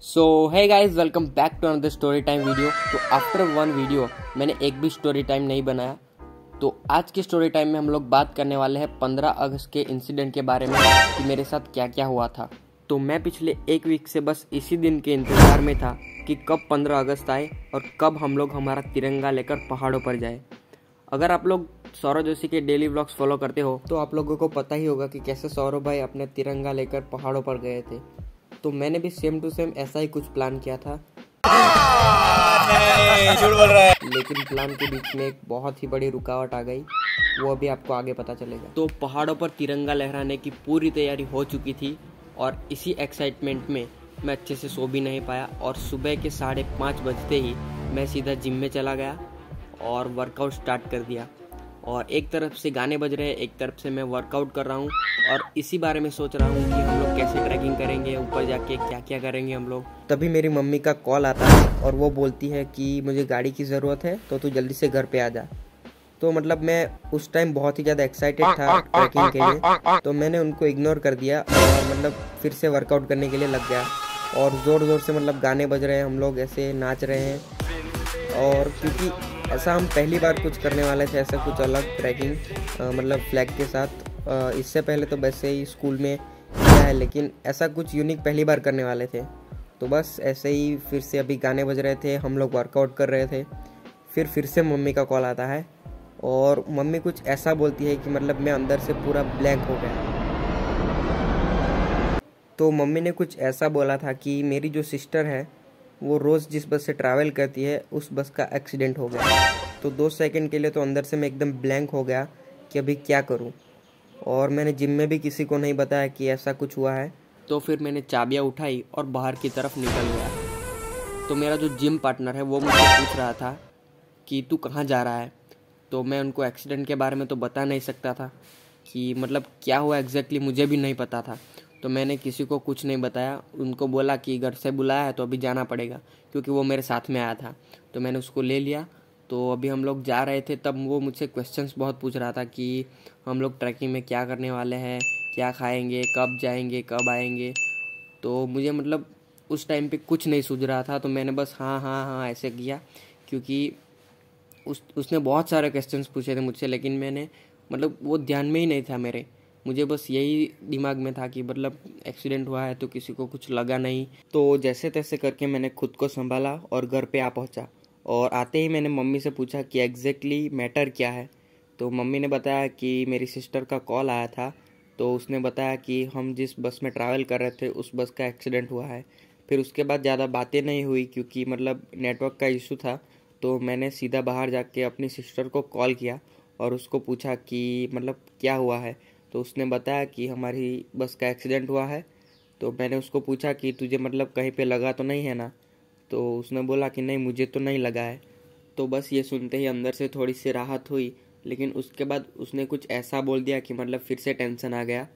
So hi guys, welcome back to another story time video. तो after one video मैंने एक भी story time नहीं बनाया। तो आज की स्टोरी टाइम में हम लोग बात करने वाले हैं 15 अगस्त के इंसिडेंट के बारे में कि मेरे साथ क्या क्या हुआ था। तो मैं पिछले एक वीक से बस इसी दिन के इंतज़ार में था कि कब 15 अगस्त आए और कब हम लोग हमारा तिरंगा लेकर पहाड़ों पर जाए। अगर आप लोग सौरव जोशी के डेली व्लॉग्स फॉलो करते हो तो आप लोगों को पता ही होगा कि कैसे सौरव भाई अपने तिरंगा लेकर पहाड़ों पर गए थे। तो मैंने भी सेम टू सेम ऐसा ही कुछ प्लान किया था। झूठ बोल रहा है। लेकिन प्लान के बीच में एक बहुत ही बड़ी रुकावट आ गई, वो अभी आपको आगे पता चलेगा। तो पहाड़ों पर तिरंगा लहराने की पूरी तैयारी हो चुकी थी और इसी एक्साइटमेंट में मैं अच्छे से सो भी नहीं पाया और सुबह के 5:30 बजते ही मैं सीधा जिम में चला गया और वर्कआउट स्टार्ट कर दिया। और एक तरफ से गाने बज रहे हैं, एक तरफ से मैं वर्कआउट कर रहा हूँ और इसी बारे में सोच रहा हूँ कि हम लोग कैसे ट्रैकिंग करेंगे, ऊपर जाके क्या क्या करेंगे हम लोग। तभी मेरी मम्मी का कॉल आता है और वो बोलती है कि मुझे गाड़ी की ज़रूरत है तो तू जल्दी से घर पे आ जा। तो मतलब मैं उस टाइम बहुत ही ज़्यादा एक्साइटेड था ट्रैकिंग के लिए, तो मैंने उनको इग्नोर कर दिया और मतलब फिर से वर्कआउट करने के लिए लग गया। और ज़ोर ज़ोर से मतलब गाने बज रहे हैं, हम लोग ऐसे नाच रहे हैं। और क्योंकि ऐसा हम पहली बार कुछ करने वाले थे, ऐसा कुछ अलग ट्रैकिंग मतलब फ्लैग के साथ। इससे पहले तो वैसे ही स्कूल में किया है, लेकिन ऐसा कुछ यूनिक पहली बार करने वाले थे। तो बस ऐसे ही फिर से अभी गाने बज रहे थे, हम लोग वर्कआउट कर रहे थे। फिर से मम्मी का कॉल आता है और मम्मी कुछ ऐसा बोलती है कि मतलब मैं अंदर से पूरा ब्लैंक हो गया। तो मम्मी ने कुछ ऐसा बोला था कि मेरी जो सिस्टर है वो रोज़ जिस बस से ट्रैवल करती है उस बस का एक्सीडेंट हो गया। तो 2 सेकंड के लिए तो अंदर से मैं एकदम ब्लैंक हो गया कि अभी क्या करूं। और मैंने जिम में भी किसी को नहीं बताया कि ऐसा कुछ हुआ है। तो फिर मैंने चाबियां उठाई और बाहर की तरफ निकल गया। तो मेरा जो जिम पार्टनर है वो मुझसे पूछ रहा था कि तू कहाँ जा रहा है। तो मैं उनको एक्सीडेंट के बारे में तो बता नहीं सकता था कि मतलब क्या हुआ एग्जैक्टली, मुझे भी नहीं पता था। तो मैंने किसी को कुछ नहीं बताया, उनको बोला कि घर से बुलाया है तो अभी जाना पड़ेगा, क्योंकि वो मेरे साथ में आया था। तो मैंने उसको ले लिया। तो अभी हम लोग जा रहे थे, तब वो मुझसे क्वेश्चंस बहुत पूछ रहा था कि हम लोग ट्रैकिंग में क्या करने वाले हैं, क्या खाएंगे, कब जाएंगे, कब आएंगे। तो मुझे मतलब उस टाइम पे कुछ नहीं सूझ रहा था, तो मैंने बस हाँ हाँ हाँ ऐसे किया, क्योंकि उसने बहुत सारे क्वेश्चंस पूछे थे मुझसे, लेकिन मैंने मतलब वो ध्यान में ही नहीं था मेरे। मुझे बस यही दिमाग में था कि मतलब एक्सीडेंट हुआ है तो किसी को कुछ लगा नहीं। तो जैसे तैसे करके मैंने खुद को संभाला और घर पे आ पहुंचा। और आते ही मैंने मम्मी से पूछा कि एग्जैक्टली मैटर क्या है। तो मम्मी ने बताया कि मेरी सिस्टर का कॉल आया था, तो उसने बताया कि हम जिस बस में ट्रैवल कर रहे थे उस बस का एक्सीडेंट हुआ है। फिर उसके बाद ज़्यादा बातें नहीं हुई, क्योंकि मतलब नेटवर्क का इशू था। तो मैंने सीधा बाहर जाके अपनी सिस्टर को कॉल किया और उसको पूछा कि मतलब क्या हुआ है। तो उसने बताया कि हमारी बस का एक्सीडेंट हुआ है। तो मैंने उसको पूछा कि तुझे मतलब कहीं पे लगा तो नहीं है ना। तो उसने बोला कि नहीं, मुझे तो नहीं लगा है। तो बस ये सुनते ही अंदर से थोड़ी सी राहत हुई, लेकिन उसके बाद उसने कुछ ऐसा बोल दिया कि मतलब फिर से टेंशन आ गया।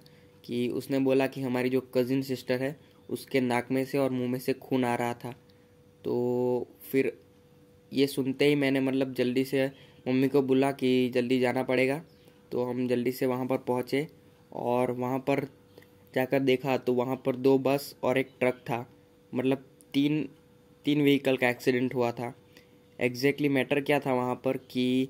कि उसने बोला कि हमारी जो कज़िन सिस्टर है उसके नाक में से और मुंह में से खून आ रहा था। तो फिर ये सुनते ही मैंने मतलब जल्दी से मम्मी को बोला कि जल्दी जाना पड़ेगा। तो हम जल्दी से वहाँ पर पहुँचे और वहाँ पर जाकर देखा तो वहाँ पर 2 बस और एक ट्रक था। मतलब तीन व्हीकल का एक्सीडेंट हुआ था। एग्जैक्टली मैटर क्या था वहाँ पर कि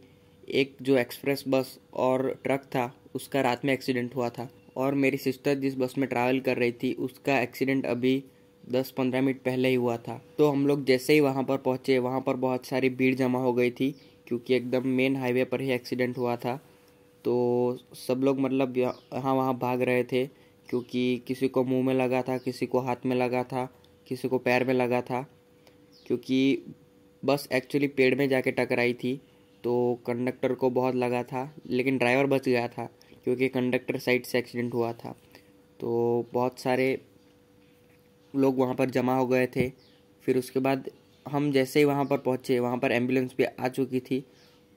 एक जो एक्सप्रेस बस और ट्रक था उसका रात में एक्सीडेंट हुआ था, और मेरी सिस्टर जिस बस में ट्रैवल कर रही थी उसका एक्सीडेंट अभी 10-15 मिनट पहले ही हुआ था। तो हम लोग जैसे ही वहाँ पर पहुँचे, वहाँ पर बहुत सारी भीड़ जमा हो गई थी, क्योंकि एकदम मेन हाईवे पर ही एक्सीडेंट हुआ था। तो सब लोग मतलब यहाँ वहाँ भाग रहे थे, क्योंकि किसी को मुंह में लगा था, किसी को हाथ में लगा था, किसी को पैर में लगा था। क्योंकि बस एक्चुअली पेड़ में जाके टकराई थी, तो कंडक्टर को बहुत लगा था, लेकिन ड्राइवर बच गया था क्योंकि कंडक्टर साइड से एक्सीडेंट हुआ था। तो बहुत सारे लोग वहाँ पर जमा हो गए थे। फिर उसके बाद हम जैसे ही वहाँ पर पहुँचे, वहाँ पर एम्बुलेंस भी आ चुकी थी।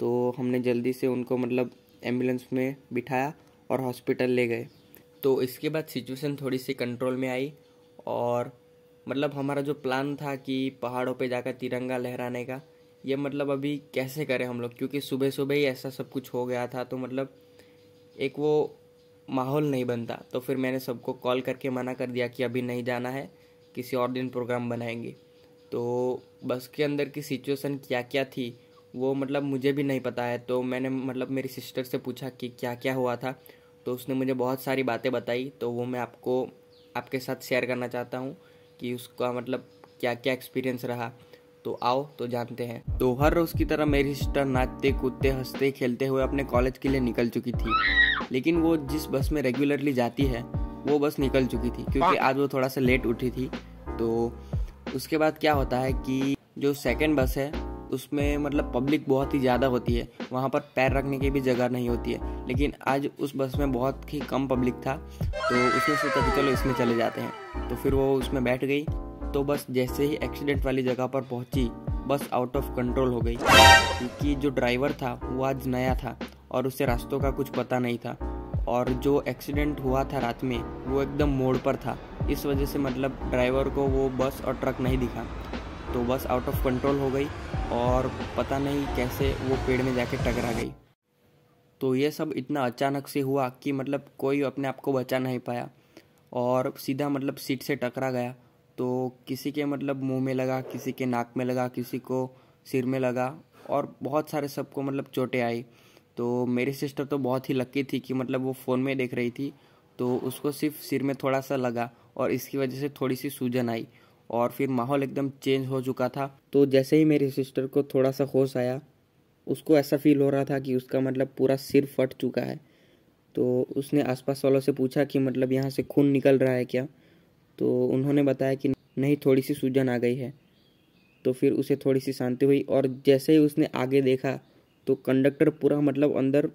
तो हमने जल्दी से उनको मतलब एम्बुलेंस में बिठाया और हॉस्पिटल ले गए। तो इसके बाद सिचुएशन थोड़ी सी कंट्रोल में आई और मतलब हमारा जो प्लान था कि पहाड़ों पे जाकर तिरंगा लहराने का, ये मतलब अभी कैसे करें हम लोग, क्योंकि सुबह सुबह ही ऐसा सब कुछ हो गया था। तो मतलब एक वो माहौल नहीं बनता। तो फिर मैंने सबको कॉल करके मना कर दिया कि अभी नहीं जाना है, किसी और दिन प्रोग्राम बनाएंगे। तो बस के अंदर की सिचुएशन क्या क्या थी वो मतलब मुझे भी नहीं पता है। तो मैंने मतलब मेरी सिस्टर से पूछा कि क्या क्या हुआ था, तो उसने मुझे बहुत सारी बातें बताई। तो वो मैं आपके साथ शेयर करना चाहता हूँ कि उसका मतलब क्या क्या एक्सपीरियंस रहा। तो आओ तो जानते हैं। तो हर रोज़ की तरह मेरी सिस्टर नाचते कूदते हंसते खेलते हुए अपने कॉलेज के लिए निकल चुकी थी, लेकिन वो जिस बस में रेगुलरली जाती है वो बस निकल चुकी थी क्योंकि आज वो थोड़ा सा लेट उठी थी। तो उसके बाद क्या होता है कि जो सेकंड बस है उसमें मतलब पब्लिक बहुत ही ज़्यादा होती है, वहाँ पर पैर रखने की भी जगह नहीं होती है। लेकिन आज उस बस में बहुत ही कम पब्लिक था, तो उसने सोचा कि चलो इसमें चले जाते हैं। तो फिर वो उसमें बैठ गई। तो बस जैसे ही एक्सीडेंट वाली जगह पर पहुंची, बस आउट ऑफ कंट्रोल हो गई क्योंकि जो ड्राइवर था वो आज नया था और उसे रास्तों का कुछ पता नहीं था। और जो एक्सीडेंट हुआ था रात में वो एकदम मोड़ पर था, इस वजह से मतलब ड्राइवर को वो बस और ट्रक नहीं दिखा। तो बस आउट ऑफ कंट्रोल हो गई और पता नहीं कैसे वो पेड़ में जाके टकरा गई। तो ये सब इतना अचानक से हुआ कि मतलब कोई अपने आप को बचा नहीं पाया और सीधा मतलब सीट से टकरा गया। तो किसी के मतलब मुंह में लगा, किसी के नाक में लगा, किसी को सिर में लगा और बहुत सारे सबको मतलब चोटें आई। तो मेरी सिस्टर तो बहुत ही लकी थी कि मतलब वो फ़ोन में देख रही थी, तो उसको सिर्फ सिर में थोड़ा सा लगा और इसकी वजह से थोड़ी सी सूजन आई और फिर माहौल एकदम चेंज हो चुका था। तो जैसे ही मेरी सिस्टर को थोड़ा सा होश आया, उसको ऐसा फील हो रहा था कि उसका मतलब पूरा सिर फट चुका है। तो उसने आसपास वालों से पूछा कि मतलब यहाँ से खून निकल रहा है क्या। तो उन्होंने बताया कि नहीं, थोड़ी सी सूजन आ गई है। तो फिर उसे थोड़ी सी शांति हुई और जैसे ही उसने आगे देखा तो कंडक्टर पूरा मतलब अंदर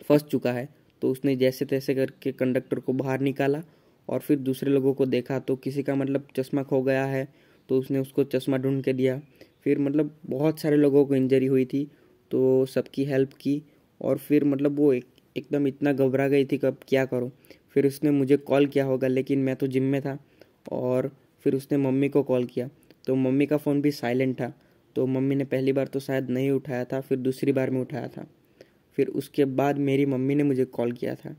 फंस चुका है। तो उसने जैसे तैसे करके कंडक्टर को बाहर निकाला और फिर दूसरे लोगों को देखा तो किसी का मतलब चश्मा खो गया है, तो उसने उसको चश्मा ढूंढ के दिया। फिर मतलब बहुत सारे लोगों को इंजरी हुई थी, तो सबकी हेल्प की। और फिर मतलब वो एकदम इतना घबरा गई थी कि अब क्या करूं। फिर उसने मुझे कॉल किया होगा, लेकिन मैं तो जिम में था। और फिर उसने मम्मी को कॉल किया, तो मम्मी का फ़ोन भी साइलेंट था। तो मम्मी ने पहली बार तो शायद नहीं उठाया था, फिर दूसरी बार में उठाया था। फिर उसके बाद मेरी मम्मी ने मुझे कॉल किया था।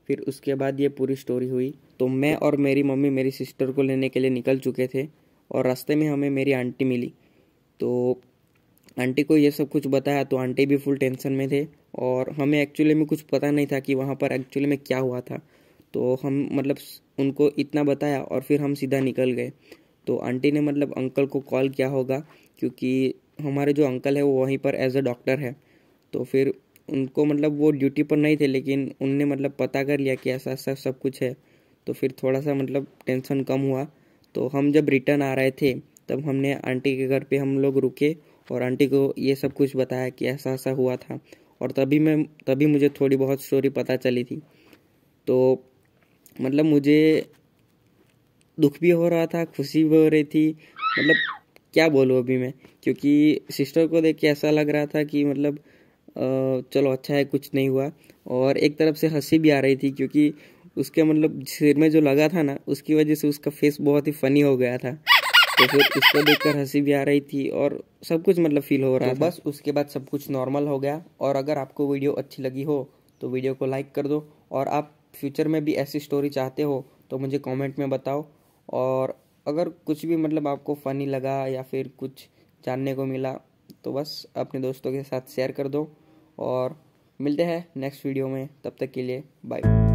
फिर उसके बाद ये पूरी स्टोरी हुई। तो मैं और मेरी मम्मी मेरी सिस्टर को लेने के लिए निकल चुके थे और रास्ते में हमें मेरी आंटी मिली। तो आंटी को ये सब कुछ बताया तो आंटी भी फुल टेंशन में थे और हमें एक्चुअली में कुछ पता नहीं था कि वहाँ पर एक्चुअली में क्या हुआ था। तो हम मतलब उनको इतना बताया और फिर हम सीधा निकल गए। तो आंटी ने मतलब अंकल को कॉल किया होगा क्योंकि हमारे जो अंकल है वो वहीं पर एज अ डॉक्टर है। तो फिर उनको मतलब वो ड्यूटी पर नहीं थे, लेकिन उनने मतलब पता कर लिया कि ऐसा ऐसा सब कुछ है। तो फिर थोड़ा सा मतलब टेंशन कम हुआ। तो हम जब रिटर्न आ रहे थे तब हमने आंटी के घर पे हम लोग रुके और आंटी को ये सब कुछ बताया कि ऐसा ऐसा हुआ था। और तभी मुझे थोड़ी बहुत स्टोरी पता चली थी। तो मतलब मुझे दुख भी हो रहा था, खुशी भी हो रही थी। मतलब क्या बोलूँ अभी मैं, क्योंकि सिस्टर को देख के ऐसा लग रहा था कि मतलब चलो अच्छा है कुछ नहीं हुआ। और एक तरफ से हंसी भी आ रही थी क्योंकि उसके मतलब सिर में जो लगा था ना, उसकी वजह से उसका फेस बहुत ही फनी हो गया था। तो फिर उसको देखकर हंसी भी आ रही थी और सब कुछ मतलब फील हो रहा था। बस उसके बाद सब कुछ नॉर्मल हो गया। और अगर आपको वीडियो अच्छी लगी हो तो वीडियो को लाइक कर दो, और आप फ्यूचर में भी ऐसी स्टोरी चाहते हो तो मुझे कमेंट में बताओ। और अगर कुछ भी मतलब आपको फ़नी लगा या फिर कुछ जानने को मिला तो बस अपने दोस्तों के साथ शेयर कर दो। और मिलते हैं नेक्स्ट वीडियो में, तब तक के लिए बाय।